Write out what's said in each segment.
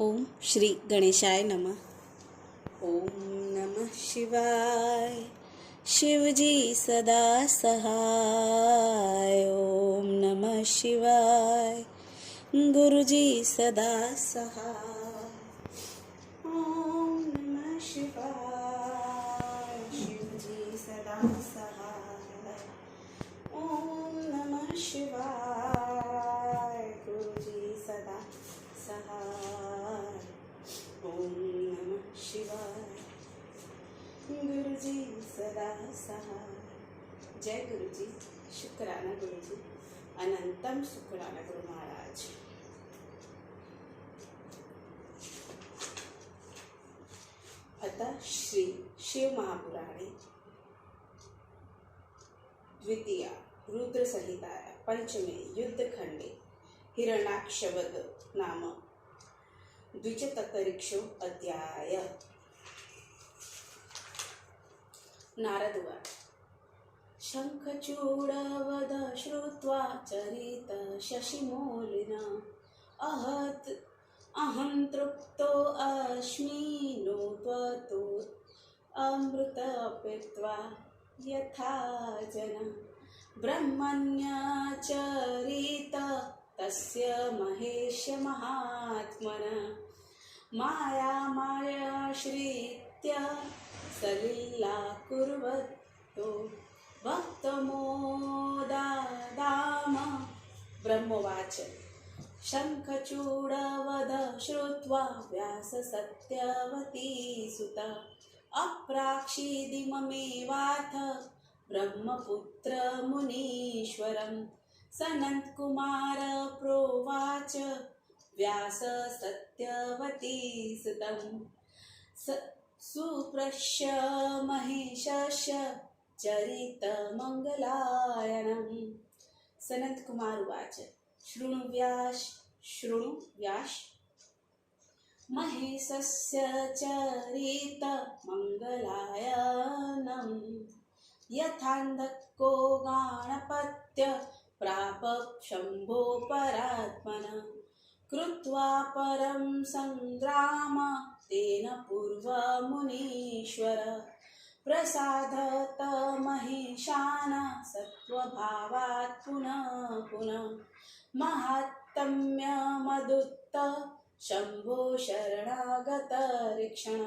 ओम श्री गणेशाय नमः। ओम नमः शिवाय। शिवजी सदा सहाय। ओम नमः शिवाय। गुरुजी सदा सहाय। ओम नमः शिवाय। शिवजी सदा सहाय। ओम नमः शिवाय। गुरुजी सदा सहाय। ओम नमः शिवाय। गुरुजी सदा सहाय। जय गुरुजी। शुक्राना गुरुजी। अनंतम शुक्राना गुरु महाराज। अतः श्री शिव महापुराणे द्वितीय रुद्र संहिताया पंचमे युद्धखंडे हिरण्याक्षवध नाम द्विचततरिक्षो अध्याय। नारद उवाच। शंखचूडवध श्रुत्वा चरित शशिमौलिना अहं तृप्तो अस्मि नो त्वतो अमृत पीत्वा यथा जन ब्रह्मण्यचरित तस्य महेश महात्मन मायाश्रित्य सलीला कुर्वतो भक्तमोदादाम। ब्रह्मोवाच। शंखचूडवध श्रुत्वा व्याससत्यवती सुत अप्राक्षीदिममेवाथ ब्रह्मपुत्र मुनीश्वरं सनत्कुमार प्रोवाच व्यास सत्यवती सुतं सुप्रश्य महेशस्य चरितमङ्गलायनं। सनत कुमार उवाच। शृणु व्यास महेशस्य चरितमङ्गलायनं यथान्धको गणपत्य प्राप शम्भो परात्मन कृत्वा परं संग्राम तेन पूर्वमुनीश्वर प्रसादत महेशान सत्वभावात् पुनः पुनः महात्म्यमदुत्त शम्भो शरणागतरीक्षण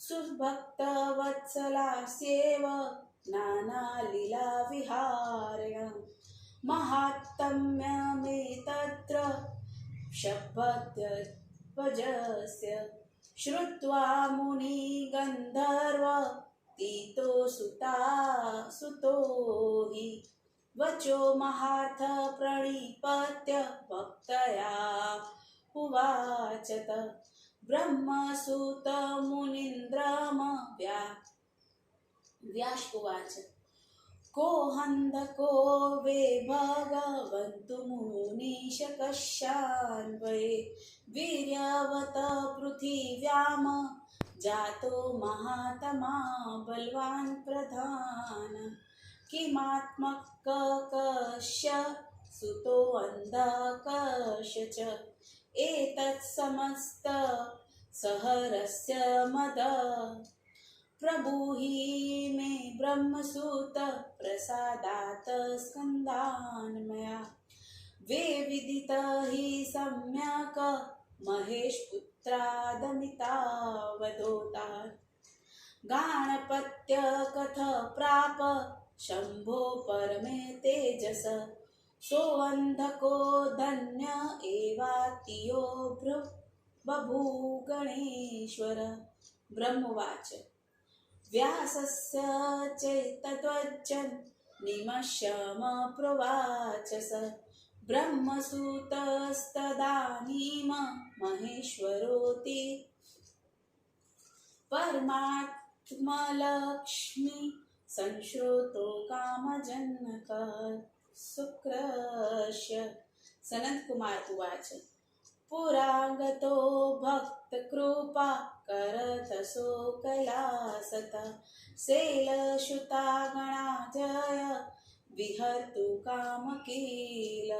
सुभक्तवत्सलास्येव नानालीला विहारेण महात्म्यमेतत्र शपथध्वजस्य श्रुत्वा मुनिगन्धर्व तीतो सुतो हि वचो महार्थ प्रणिपत्य भक्तया उवाचत ब्रह्मसुत मुनीन्द्रम व्यास उवाच। को हन्धको वे भगवन्तु मुनीश कश्यान्वये वीर्यवत पृथिव्याम जातो महात्मा बलवान् प्रधान किमात्मकस्य सुतो अन्धकस्य च एतत् समस्त सहरस्य मद प्रभुहि मे ब्रह्मसूत प्रसादात् स्कन्दान्मया वे विदित हि सम्यक् महेशपुत्रादमितावधूतात् गाणपत्य कथ प्राप शम्भो परमे तेजस सोऽन्धको धन्य एवातियो बभू गणेश्वर। ब्रह्मोवाच। व्यासस्य चैतत्वचन् निमश्यमप्रोवाच स ब्रह्मसूतस्तदानीम महेश्वरोति परमात्मलक्ष्मी संश्रुतो कामजनक शुक्रस्य। सनत कुमार उवाच। पुरागतो भक्तकृपा करतसो कैलासत शैलसुतागणाजय विहर्तु कामकील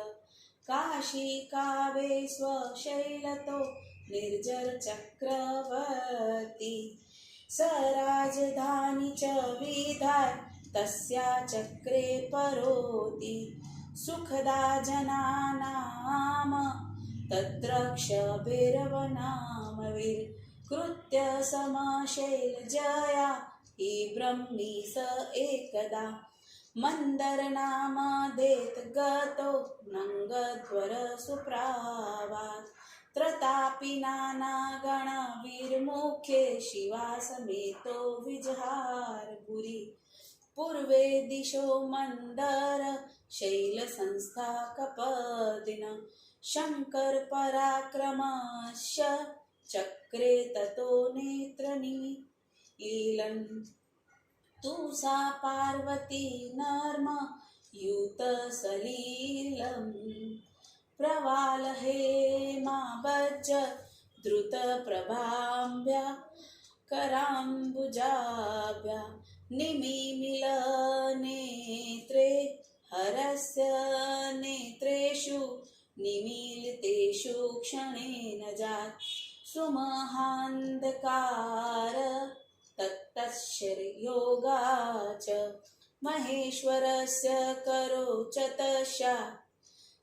काशी कावे स्वशैलतो निर्जर चक्रवर्ती स राजधानी च विधाय तस्या चक्रे परोति सुखदा जनानाम तत्र क्षभिर्वनामवीर कृत्य समशैलजया हि ब्रह्मी स एकदा मन्दरनामादेत गतो नङ्गध्वर सुप्रावात् त्रतापि नानागणवीर्मुखे शिवा समेतो विजहार पुरी पूर्वे दिशो मन्दर शैलसंस्था कपदिन शङ्कर पराक्रमश्च चक्रे ततो नेत्रनीलन् तु सा पार्वती नर्म युतसलीलम् प्रवालहेमाभज द्रुतप्रभाभ्या कराम्बुजाभ्या निमिमिलनेत्रे हरस्य नेत्रेषु निमीलितेषु क्षणेन जात् सुमहान्धकार तत्तच्छर्योगा च महेश्वरस्य करो च तस्या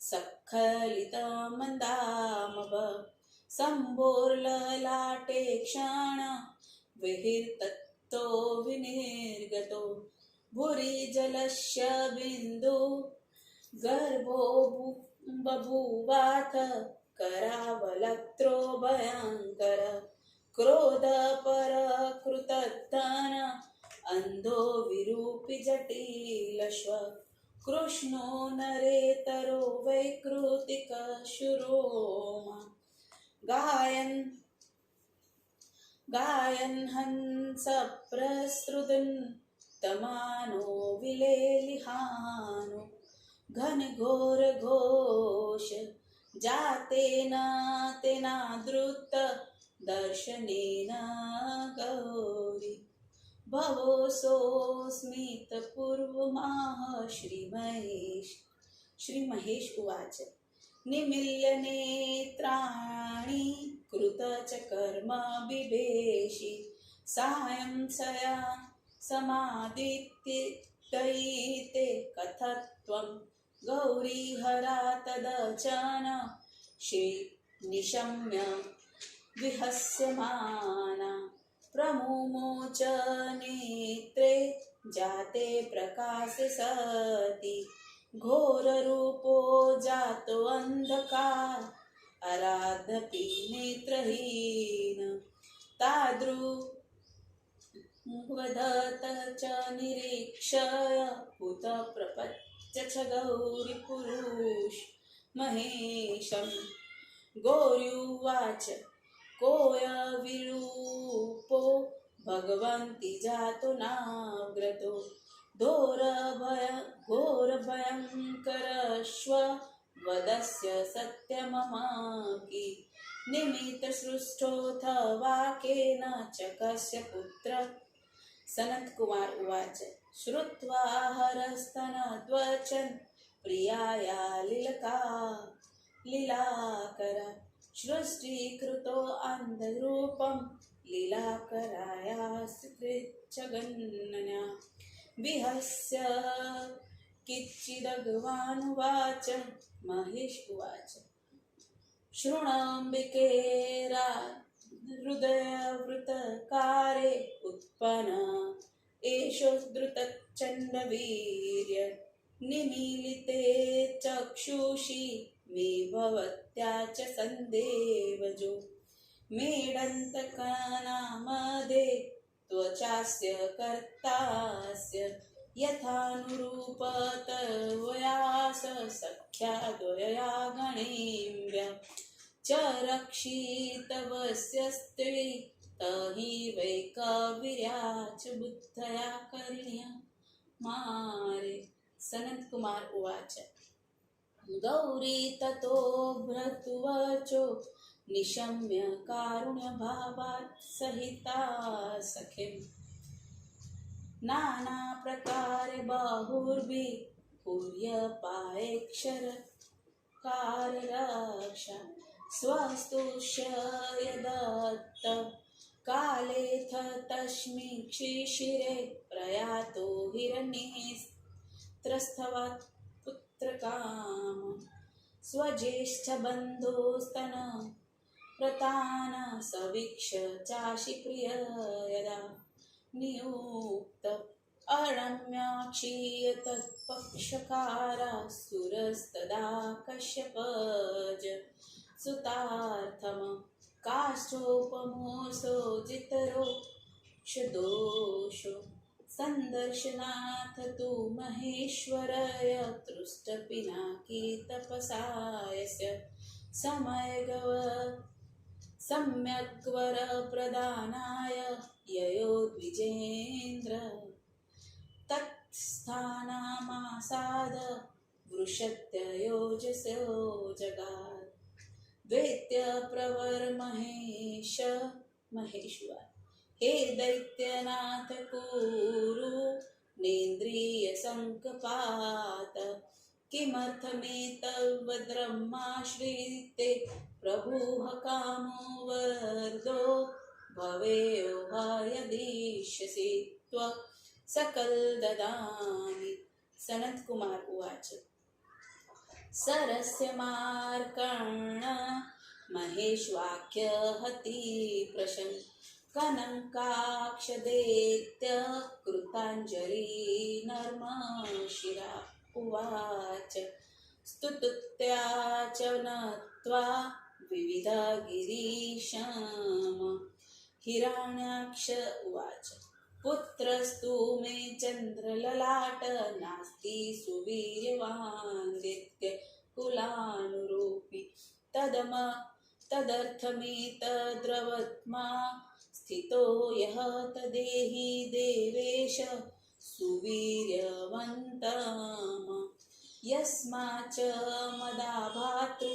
सख्खलितमन्दामभ शम्भोर्ललाटे क्षण विहिर्तत्तो विनिर्गतो भूरि जलस्य बिन्दु गर्भो बभूवाथ करावलक्त्रो भयङ्कर क्रोधपरकृतधन अन्धो विरूपि जटिलश्व कृष्णो नरेतरो वैकृतिकशुरोमा गायन् हंस प्रसृदन् तमानो विलेलिहानो घनघोर घोष जातेन तेना द्रुत दर्शनेन गौरी भवो सोऽस्मित पूर्वमाह श्री महेश उवाच निमील्य नेत्राणि कृत च कर्म बिभेषि सायं सया समादित्य कथत्वं गौरीहरा तदचन श्री निशम्य विहस्यमाना प्रमुमोच नेत्रे जाते प्रकाशे सति घोररूपो जातो अंधकार आराधपि नेत्रहीन तादृवदत च निरीक्षय उत प्रपच्य च गौरीपुरुष महेशं गौर्युवाच कोय विरूपो भगवन्ति जातो नाग्रतो घोरभयङ्करश्व वदस्य सत्यममाकी निमित्तसृष्टोऽथ वाकेन च कस्य पुत्र सनत कुमार उवाच श्रुत्वा हरस्तनद्वचन् प्रियाया लीलाकरा सृष्टिकृतो अन्धरूपं लीलाकरायास्त्रिच्छगन्नन्या विहस्य किच्चिदगवानुवाच महेश उवाच शृणम्बिके हृदयवृतकारे उत्पन्न एषो द्रुतचण्डवीर्य निमीलिते चक्षुषि मे भवत्या च सन्देवजो मेडन्तकनामदे त्वचास्य कर्तास्य यथानुरूपतवयास सख्याद्वया गणेम्य च रक्षितवस्यस्त्वि तहि वै कविर्या च बुद्धया करिण्या मारे सनत कुमार उवाच गौरी ततो भ्रतुवचो निशम्य कारुण्यभावात् सहिता सखिं नाना प्रकारे बाहुर्भि पूर्यपायेक्षर काररक्षा स्वस्तुष्य यदत्त कालेऽथ तस्मिन् शिशिरे प्रयातो हिरण्यस्त्रस्थवात् पुत्रकाम स्वज्येष्ठबन्धोस्तन प्रतान सवीक्ष्य चाशि प्रिय यदा नियुक्त अरम्याक्षीय तत्पक्षकारा सुरस्तदा कश्यपज सुतार्थम काष्ठोपमोऽसो जितरो क्षदोषो संदर्शनाथ तु महेश्वरय तृष्टपिनाकी तपसायस्य समयगव सम्यग्वर प्रदानाय ययो द्विजेन्द्र तत्स्थानमासाद वृषत्ययोजसो जगात् द्वैत्य प्रवर महेश्वर हे दैत्यनाथ कुरु नेन्द्रिय संकपात किमर्थमेतद्ब्रह्माश्रिते प्रभुः कामो वर्दो भवेयो वा यदिष्यसि त्व सकल ददामि। सनत कुमार उवाच सरस्य मार्कण्ड महेश्वाख्य हति प्रशन् कनकाक्षदैत्य कृताञ्जलि नर्मशिरा उवाच स्तुत्या च नत्वा विविधगिरीशम् हिरण्याक्ष उवाच पुत्रस्तु मे चन्द्रललाट नास्ति सुवीर्यवान्दित्य कुलानुरूपी तदर्थमेतद्रवत्मा स्थितो यः तदेहि देवेश सुवीर्यवन्तम् यस्माच्च मदाभातृ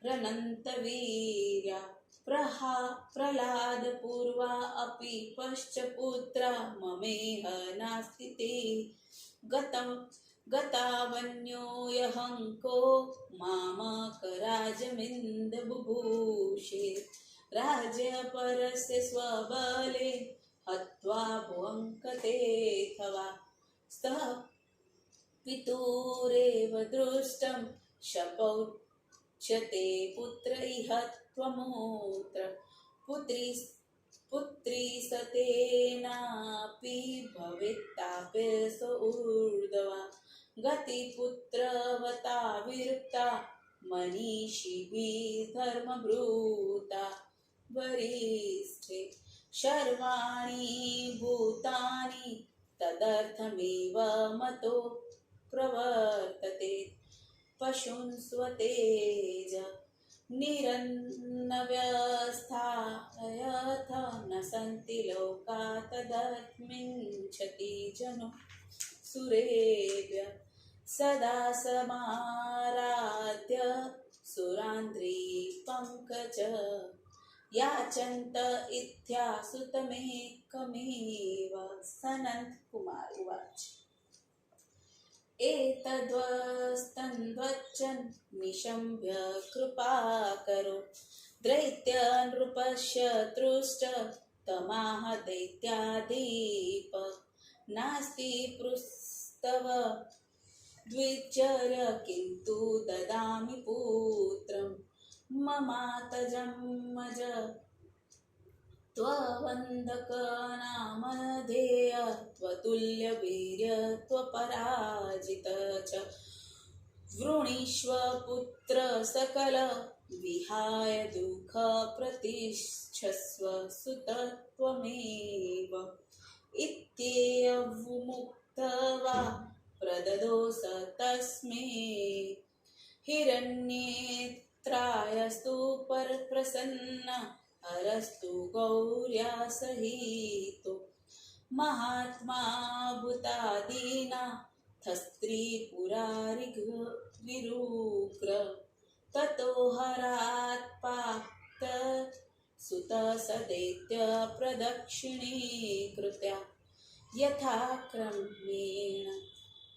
रनन्तवीर्या प्रह्लादपूर्वा अपि पश्चपुत्रा ममेह नास्ति ते गतावन्यो यहङ्को मामकराजमिन्द बुभूषे राज्यपरस्य स्वबले हत्वा भुवङ्कतेऽथवा स्तः पितुरेव दृष्टं शपौच्यते पुत्र इह त्वमूत्र पुत्री सतेनापि भवेत्तापस ऊर्ध्वा गतिपुत्रवता विरुक्ता मनीषिभिः धर्मभृता वरिष्ठे सर्वाणि भूतानि तदर्थमेव मतो प्रवर्तते पशून् स्वतेज निरन्नव्यस्थायथ न सन्ति लोका तदस्मिञ्छति जनो सुरेभ्य सदा समाराध्य सुरान्द्री पङ्कज याचन्त इत्यासुतमेकमेव। सनत कुमार उवाच एतद्वस्तन्वच्चन् निशम्य कृपाकरो दैत्य नृपस्य तुष्ट तमाह दैत्यादीप नास्ति पृस्तव द्विचर्य किन्तु ददामि पुत्रं ममातजन्मज त्ववन्दकनामधेय त्वतुल्यवीर्य त्वपराजित च वृणीष्व पुत्र सकल विहाय दुःख प्रतिष्ठस्व सुतत्वमेव इत्येवमुक्त्वा प्रददो स तस्मै हिरण्येत्रायस्तु परप्रसन्न हरस्तु गौर्या सहितो महात्मा भूतादीना स्त्रीपुरारिविरुग्र ततो हरात्पाक्त सुत सदैत्य प्रदक्षिणीकृत्या यथाक्रमेण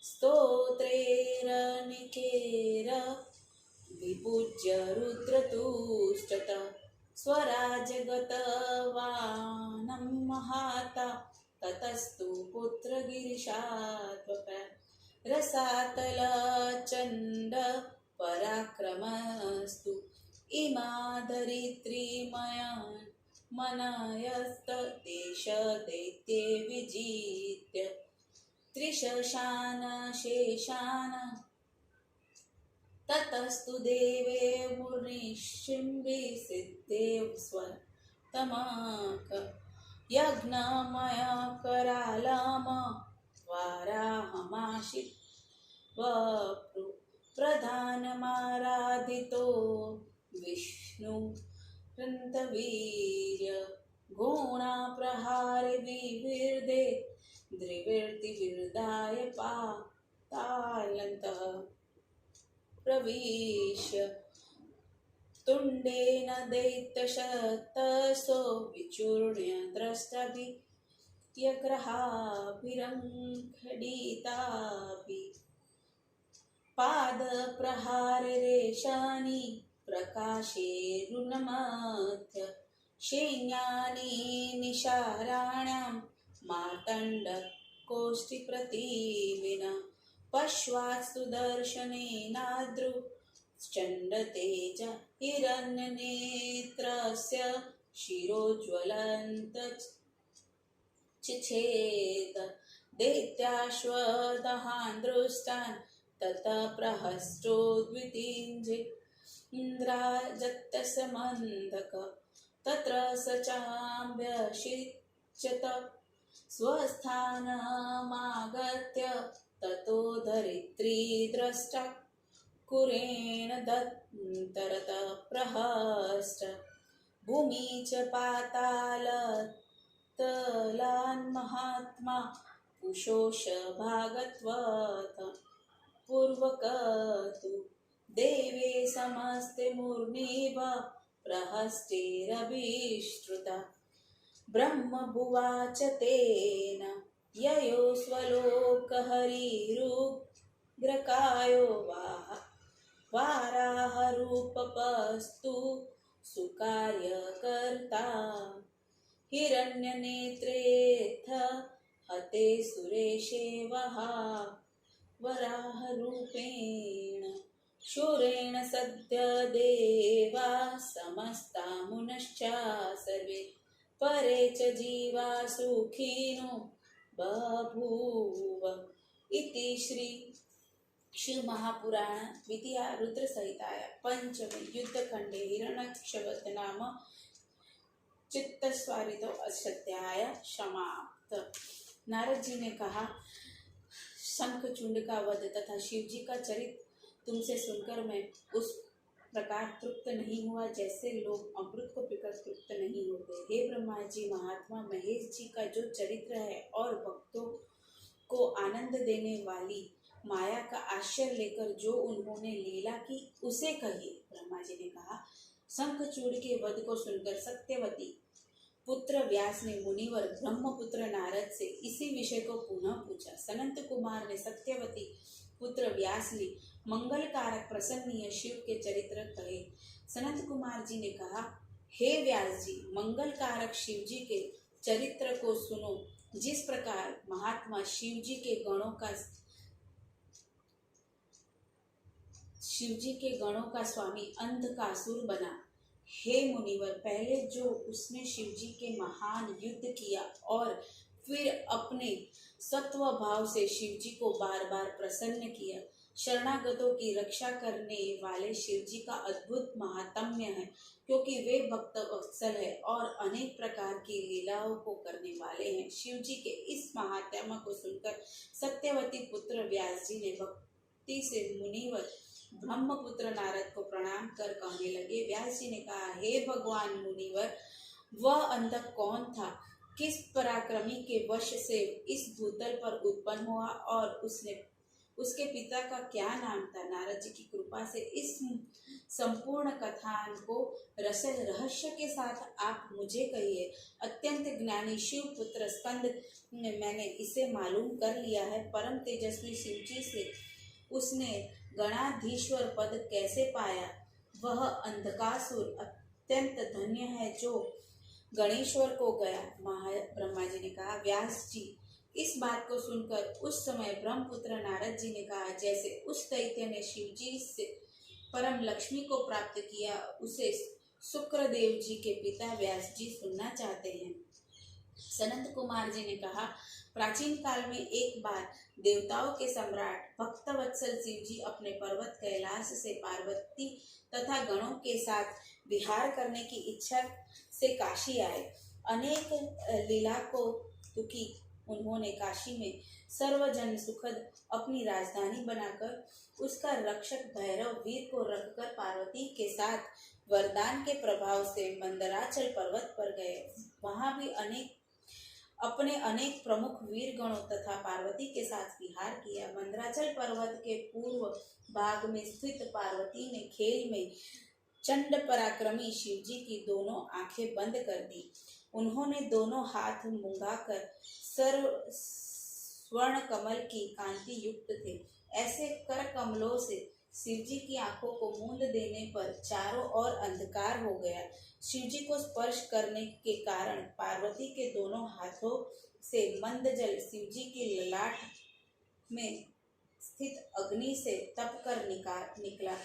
स्तोत्रेरनिकेर विपूज्य रुद्रतुष्टत स्वराजगतवानं महाता ततस्तु पुत्रगिरिशात्मक रसातलचण्ड पराक्रमस्तु इमादरित्रीमया मनयस्तदेशदैत्ये विजित्य त्रिशशानशेषान् ततस्तु देवे मुनिशिम्बि सिद्धे स्वतमाक यज्ञमय करालम वाराहमाशित वप्रु प्रधानमाराधितो विष्णु रन्तवीर्य घोणा प्रहारे विविर्दे द्रिविर्तिविर्दाय पातालन्तः प्रविश्य तुण्डेन दैत्यशतसो विचूर्ण्य द्रष्टव्यग्रहाभिरङ्खडितापि पादप्रहारेशानि प्रकाशेरुन्मथ्य सैन्यानि निशाराणां मार्तण्डकोष्ठिप्रतिमिन पश्वात्सु दर्शनेनाद्रु चण्डतेज हिरण्यनेत्रस्य शिरोज्वलन्त चिच्छेद दैत्याश्वदहान् दृष्टान् ततः प्रहस्रो द्वितीञ्जे इन्द्राजत्तसमन्धक तत्र स चाम्ब्यशिच्यत स्वस्थानमागत्य ततो धरित्री द्रष्टा कुरेण दन्तरत प्रहस्त भूमि च पातालतलान् महात्मा पुषोष भागत्वत पूर्वकतु देवे समस्ते मूर्निव प्रहस्तेरभिश्रुता ब्रह्मभुवाच तेन ययो स्वलोकहरिरुग्रकायो वाराहरूपपस्तु सुकार्यकर्ता हिरण्यनेत्रेऽथ हते सुरेशे वराहरूपेण शूरेण सद्य देवा समस्ता मुनश्च सर्वे परे च जीवा सुखिनो बभूव इति श्री शिव महापुराण द्वितीय रुद्र संहिताया पंचमे युद्धखंडे हिरण्यकश्यप नाम चित्तस्वारितो अष्टाध्याय समाप्त। नारद जी ने कहा, शंखचूंड का वध तथा शिव जी का चरित्र तुमसे सुनकर मैं उस प्रकार तृप्त नहीं हुआ जैसे लोग अमृत को पीकर तृप्त नहीं होते। हे ब्रह्मा जी, महात्मा महेश जी का जो चरित्र है और भक्तों को आनंद देने वाली माया का आश्रय लेकर जो उन्होंने लीला की उसे कहिए। ब्रह्मा जी ने कहा, शंखचूड़ के वध को सुनकर सत्यवती पुत्र व्यास ने मुनिवर ब्रह्मपुत्र नारद से इसी विषय को पुनः पूछा। सनंत कुमार ने सत्यवती पुत्र व्यास ने मंगल कारक प्रसन्नीय शिव के चरित्र कहे। सनंत कुमार जी ने कहा, हे व्यास जी, मंगल कारक शिव जी के चरित्र को सुनो। जिस प्रकार महात्मा शिव जी के गणों का स्वामी अंधकासुर बना। हे मुनिवर, पहले जो उसने शिव जी के महान युद्ध किया और फिर अपने सत्व भाव से शिव जी को बार बार प्रसन्न किया। शरणागतों की रक्षा करने वाले शिव जी का अद्भुत महात्म्य है, क्योंकि वे भक्त वत्सल है और अनेक प्रकार की लीलाओं को करने वाले हैं। शिव जी के इस महात्म्य को सुनकर सत्यवती पुत्र व्यास जी ने भक्ति से मुनिवर ब्रह्मपुत्र नारद को प्रणाम कर कहने लगे। व्यास जी ने कहा, हे भगवान मुनिवर, वह अंधक कौन था? किस पराक्रमी के वश से इस भूतल पर उत्पन्न हुआ और उसके पिता का क्या नाम था? नारद जी की कृपा से इस संपूर्ण कथान को रहस्य के साथ आप मुझे कहिए। अत्यंत ज्ञानी शिव पुत्र स्कंद मैंने इसे मालूम कर लिया है। परम तेजस्वी शिव जी से उसने गणाधीश्वर पद कैसे पाया? वह अंधकासुर अत्यंत धन्य है जो गणेश्वर को गया। ब्रह्मा जी ने कहा, व्यास जी, इस बात को सुनकर उस समय ब्रह्मपुत्र नारद जी ने कहा, जैसे उस दैत्य ने शिव जी से परम लक्ष्मी को प्राप्त किया, उसे शुक्रदेव जी के पिता व्यास जी सुनना चाहते हैं। सनत कुमार जी ने कहा, प्राचीन काल में एक बार देवताओं के सम्राट भक्तवत्सल शिव जी अपने पर्वत कैलाश से पार्वती तथा गणों के साथ विहार करने की इच्छा से काशी आए। अनेक लीला को दुखी उन्होंने काशी में सर्वजन सुखद अपनी राजधानी बनाकर उसका रक्षक भैरव वीर को रखकर पार्वती के साथ वरदान के प्रभाव से मंदराचल पर्वत पर गए। वहां भी अनेक प्रमुख वीर गणों तथा पार्वती के साथ विहार किया। मंदराचल पर्वत के पूर्व भाग में स्थित पार्वती ने खेल में चंड पराक्रमी शिव जी की दोनों आंखें बंद कर दी। उन्होंने दोनों हाथ मुंगाकर स्वर्ण कमल की कांति युक्त थे। ऐसे कर कमलों से शिव जी की आंखों को मूंद देने पर चारों ओर अंधकार हो गया। शिव जी को स्पर्श करने के कारण पार्वती के दोनों हाथों से मंद जल शिव जी की ललाट में स्थित अग्नि से तप कर निकला।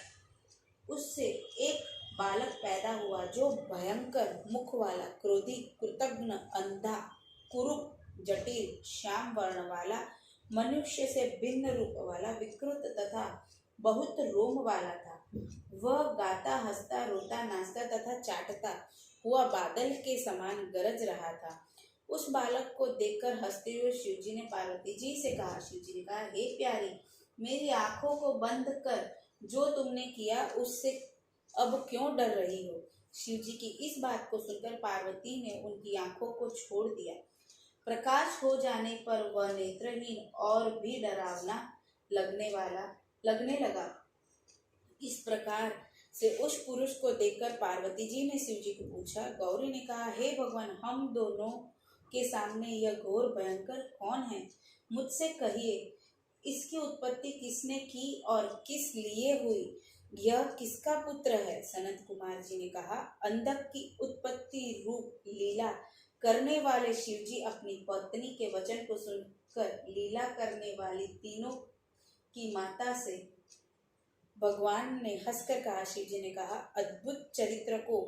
उससे एक बालक पैदा हुआ जो भयंकर मुख वाला, क्रोधी, कृतघ्न, अंधा, कुरूप, जटिल, श्याम वर्ण वाला, मनुष्य से भिन्न रूप वाला, विकृत तथा बहुत रोम वाला था। वह गाता, हंसता, रोता, नाचता तथा चाटता हुआ बादल के समान गरज रहा था। उस बालक को देखकर हंसते हुए शिव जी ने पार्वती जी से कहा, शिव जी ने कहा, हे प्यारी, मेरी आंखों को बंद कर जो तुमने किया उससे अब क्यों डर रही हो? शिव जी की इस बात को सुनकर पार्वती ने उनकी आंखों को छोड़ दिया। प्रकाश हो जाने पर वह नेत्रहीन और भी डरावना लगने लगा। इस प्रकार से उस पुरुष को देखकर पार्वती जी ने शिव जी को पूछा। गौरी ने कहा, हे भगवान, हम दोनों के सामने यह घोर भयंकर कौन है? मुझसे कहिए, इसकी उत्पत्ति किसने की और किस लिए हुई? यह किसका पुत्र है? सनत कुमार जी ने कहा, अंधक की उत्पत्ति रूप लीला करने वाले शिव जी अपनी पत्नी के वचन को सुनकर लीला करने वाली तीनों की माता से भगवान ने हंसकर कहा। शिव जी ने कहा, अद्भुत चरित्र को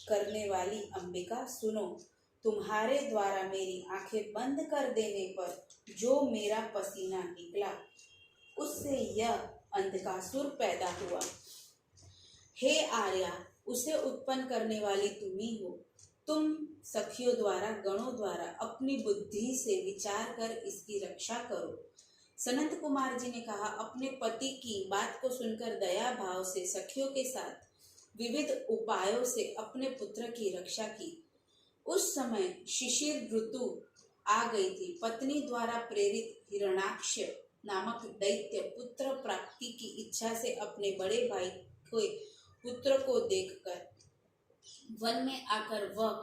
करने वाली अंबिका, सुनो, तुम्हारे द्वारा मेरी आंखें बंद कर देने पर जो मेरा पसीना निकला उससे यह अंधकासुर पैदा हुआ। हे आर्या, उसे उत्पन्न करने वाली तुम ही हो। तुम सखियों द्वारा, गणों द्वारा अपनी बुद्धि से विचार कर इसकी रक्षा करो। सनत कुमार जी ने कहा, अपने पति की बात को सुनकर दया भाव से सखियों के साथ विविध उपायों से अपने पुत्र की रक्षा की। उस समय शिशिर ऋतु आ गई थी। पत्नी द्वारा प्रेरित हिरण्याक्ष नामक दैत्य पुत्र प्राप्ति की इच्छा से अपने बड़े भाई के पुत्र को देखकर वन में आकर वह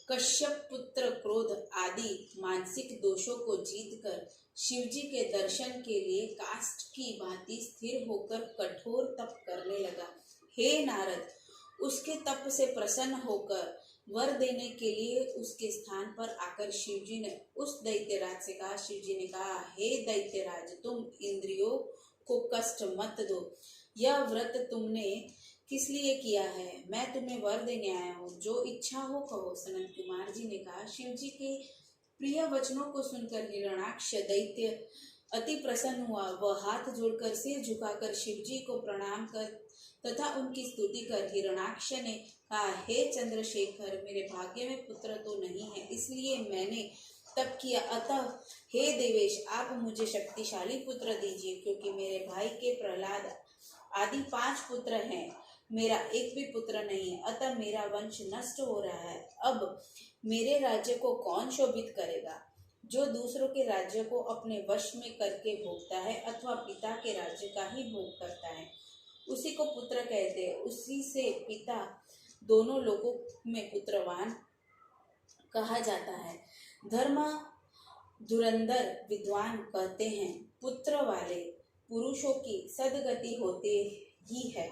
कश्यप पुत्र क्रोध आदि मानसिक दोषों को जीतकर शिव जी के दर्शन के लिए काष्ठ की भांति स्थिर होकर कठोर तप करने लगा। हे नारद, उसके तप से प्रसन्न होकर वर देने के लिए उसके स्थान पर आकर शिव जी ने उस दैत्यराज से कहा। शिव जी ने कहा, हे दैत्यराज, तुम इंद्रियों को कष्ट मत दो। यह व्रत तुमने किस लिए किया है? मैं तुम्हें वर देने आया हूँ, जो इच्छा हो कहो। सनत कुमार जी ने कहा। शिव जी के प्रिय वचनों को सुनकर हिरण्याक्ष दैत्य अति प्रसन्न हुआ। वह हाथ जोड़कर सिर झुकाकर शिव जी को प्रणाम कर तथा उनकी स्तुति कर हिरण्याक्ष ने कहा, हे चंद्रशेखर, मेरे भाग्य में पुत्र तो नहीं है, इसलिए मैंने तप किया। अतः हे देवेश, आप मुझे शक्तिशाली पुत्र दीजिए, क्योंकि मेरे भाई के प्रहलाद आदि 5 पुत्र हैं, मेरा एक भी पुत्र नहीं है, अतः मेरा वंश नष्ट हो रहा है। अब मेरे राज्य को कौन शोभित करेगा? जो दूसरों के राज्य को अपने वश में करके भोगता है अथवा पिता के राज्य का ही भोग करता है, उसी को पुत्र कहते हैं। उसी से पिता दोनों लोगों में पुत्रवान कहा जाता है। धर्म धुरंधर विद्वान कहते हैं, पुत्र वाले पुरुषों की सदगति होती ही है,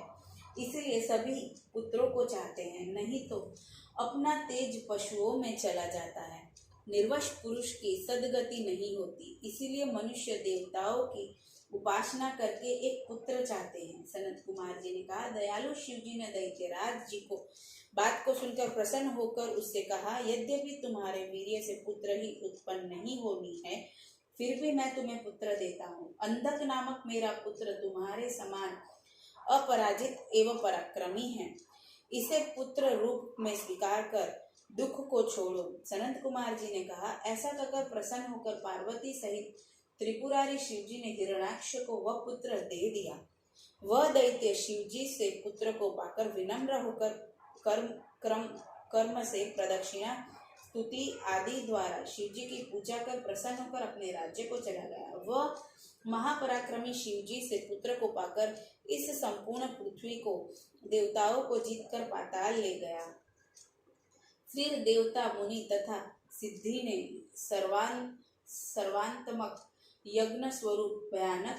इसलिए सभी पुत्रों को चाहते हैं, नहीं तो अपना तेज पशुओं में चला जाता है। निर्वश पुरुष की सदगति नहीं होती, इसीलिए मनुष्य देवताओं की उपासना करके एक पुत्र चाहते हैं। सनत कुमार जी ने कहा, दयालु शिव जी ने दैत्यराज जी को बात को सुनकर प्रसन्न होकर उससे कहा, यद्यपि तुम्हारे वीर्य से पुत्र ही उत्पन्न नहीं होनी है, फिर भी मैं तुम्हें पुत्र देता हूँ। अंधक नामक मेरा पुत्र तुम्हारे समान अपराजित एवं पराक्रमी है, इसे पुत्र रूप में स्वीकार कर दुख को छोड़ो। सनत कुमार जी ने कहा, ऐसा कहकर प्रसन्न होकर पार्वती सहित त्रिपुरारी शिव जी ने हिरण्याक्ष को वह पुत्र दे दिया। वह दैत्य शिव जी से पुत्र को पाकर विनम्र होकर कर्म से प्रदक्षिणा स्तुति आदि द्वारा शिव जी की पूजा कर प्रसन्न होकर अपने राज्य को चला गया। वह महापराक्रमी शिव जी से पुत्र को पाकर इस संपूर्ण पृथ्वी को देवताओं को जीतकर पाताल ले गया। फिर देवता मुनि तथा सिद्धि ने सर्वांतमक यज्ञ स्वरूप भयानक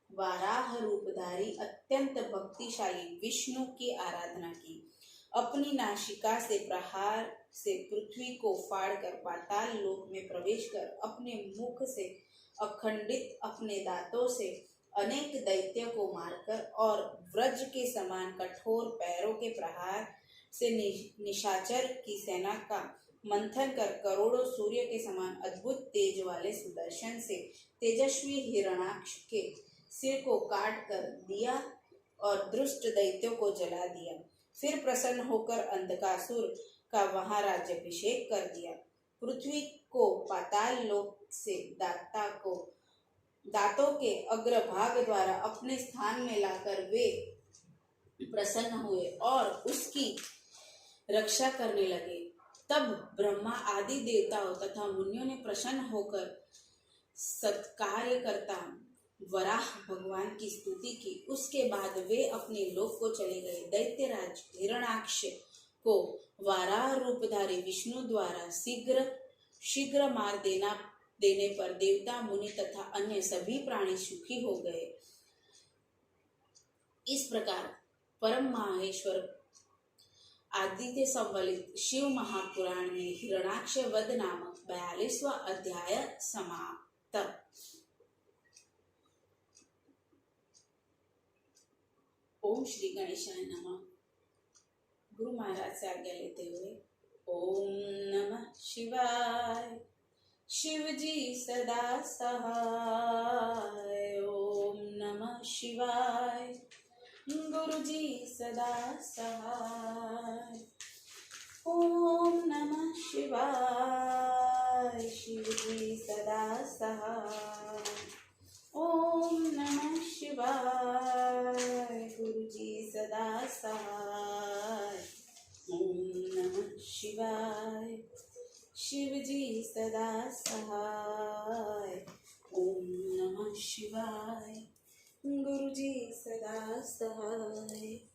वाराह रूपधारी अत्यंत भक्तिशाली विष्णु की आराधना की। अपनी नासिका से प्रहार से पृथ्वी को फाड़कर पाताल लोक में प्रवेश कर अपने मुख से अखंडित अपने दांतों से अनेक दैत्यों को मारकर और व्रज के समान कठोर पैरों के प्रहार से निशाचर की सेना का मंथन कर करोड़ों सूर्य के समान अद्भुत तेज वाले सुदर्शन से तेजस्वी हिरण्याक्ष के सिर को काट कर दिया और दुष्ट दैत्यों को जला दिया। फिर प्रसन्न होकर अंधकासुर का वहां राज्याभिषेक कर दिया। पृथ्वी को पाताल लोक से दांतों के अग्रभाग द्वारा अपने स्थान में लाकर वे प्रसन्न हुए और उसकी रक्षा करने लगे। तब ब्रह्मा आदि देवताओं तथा मुनियों ने प्रसन्न होकर सत्कार्य करता वराह भगवान की स्तुति की। उसके बाद वे अपने लोक को चले गए। दैत्यराज हिरण्याक्ष को वाराह रूपधारी विष्णु द्वारा शीघ्र मार देने पर देवता मुनि तथा अन्य सभी प्राणी सुखी हो गए। इस प्रकार परम माहेश्वर आदित्य संवलित शिव महापुराण में हिरण्याक्ष वध नामक 42वां अध्याय समाप्त। ओम श्री गणेशाय नमः। गुरु महाराज से आज्ञा लेते हुए ओम नमः शिवाय। शिव जी सदा सहाय। ओम नमः शिवाय। गुरु जी सदा सहाय। ओम नमः शिवाय। शिव जी सदा सहाय। ओम नमः शिवाय। गुरु जी सदा सहाय। ओम नमः शिवाय। शिव जी सदा सहाय। ओम नमः शिवाय। गुरु जी सदा सहाय।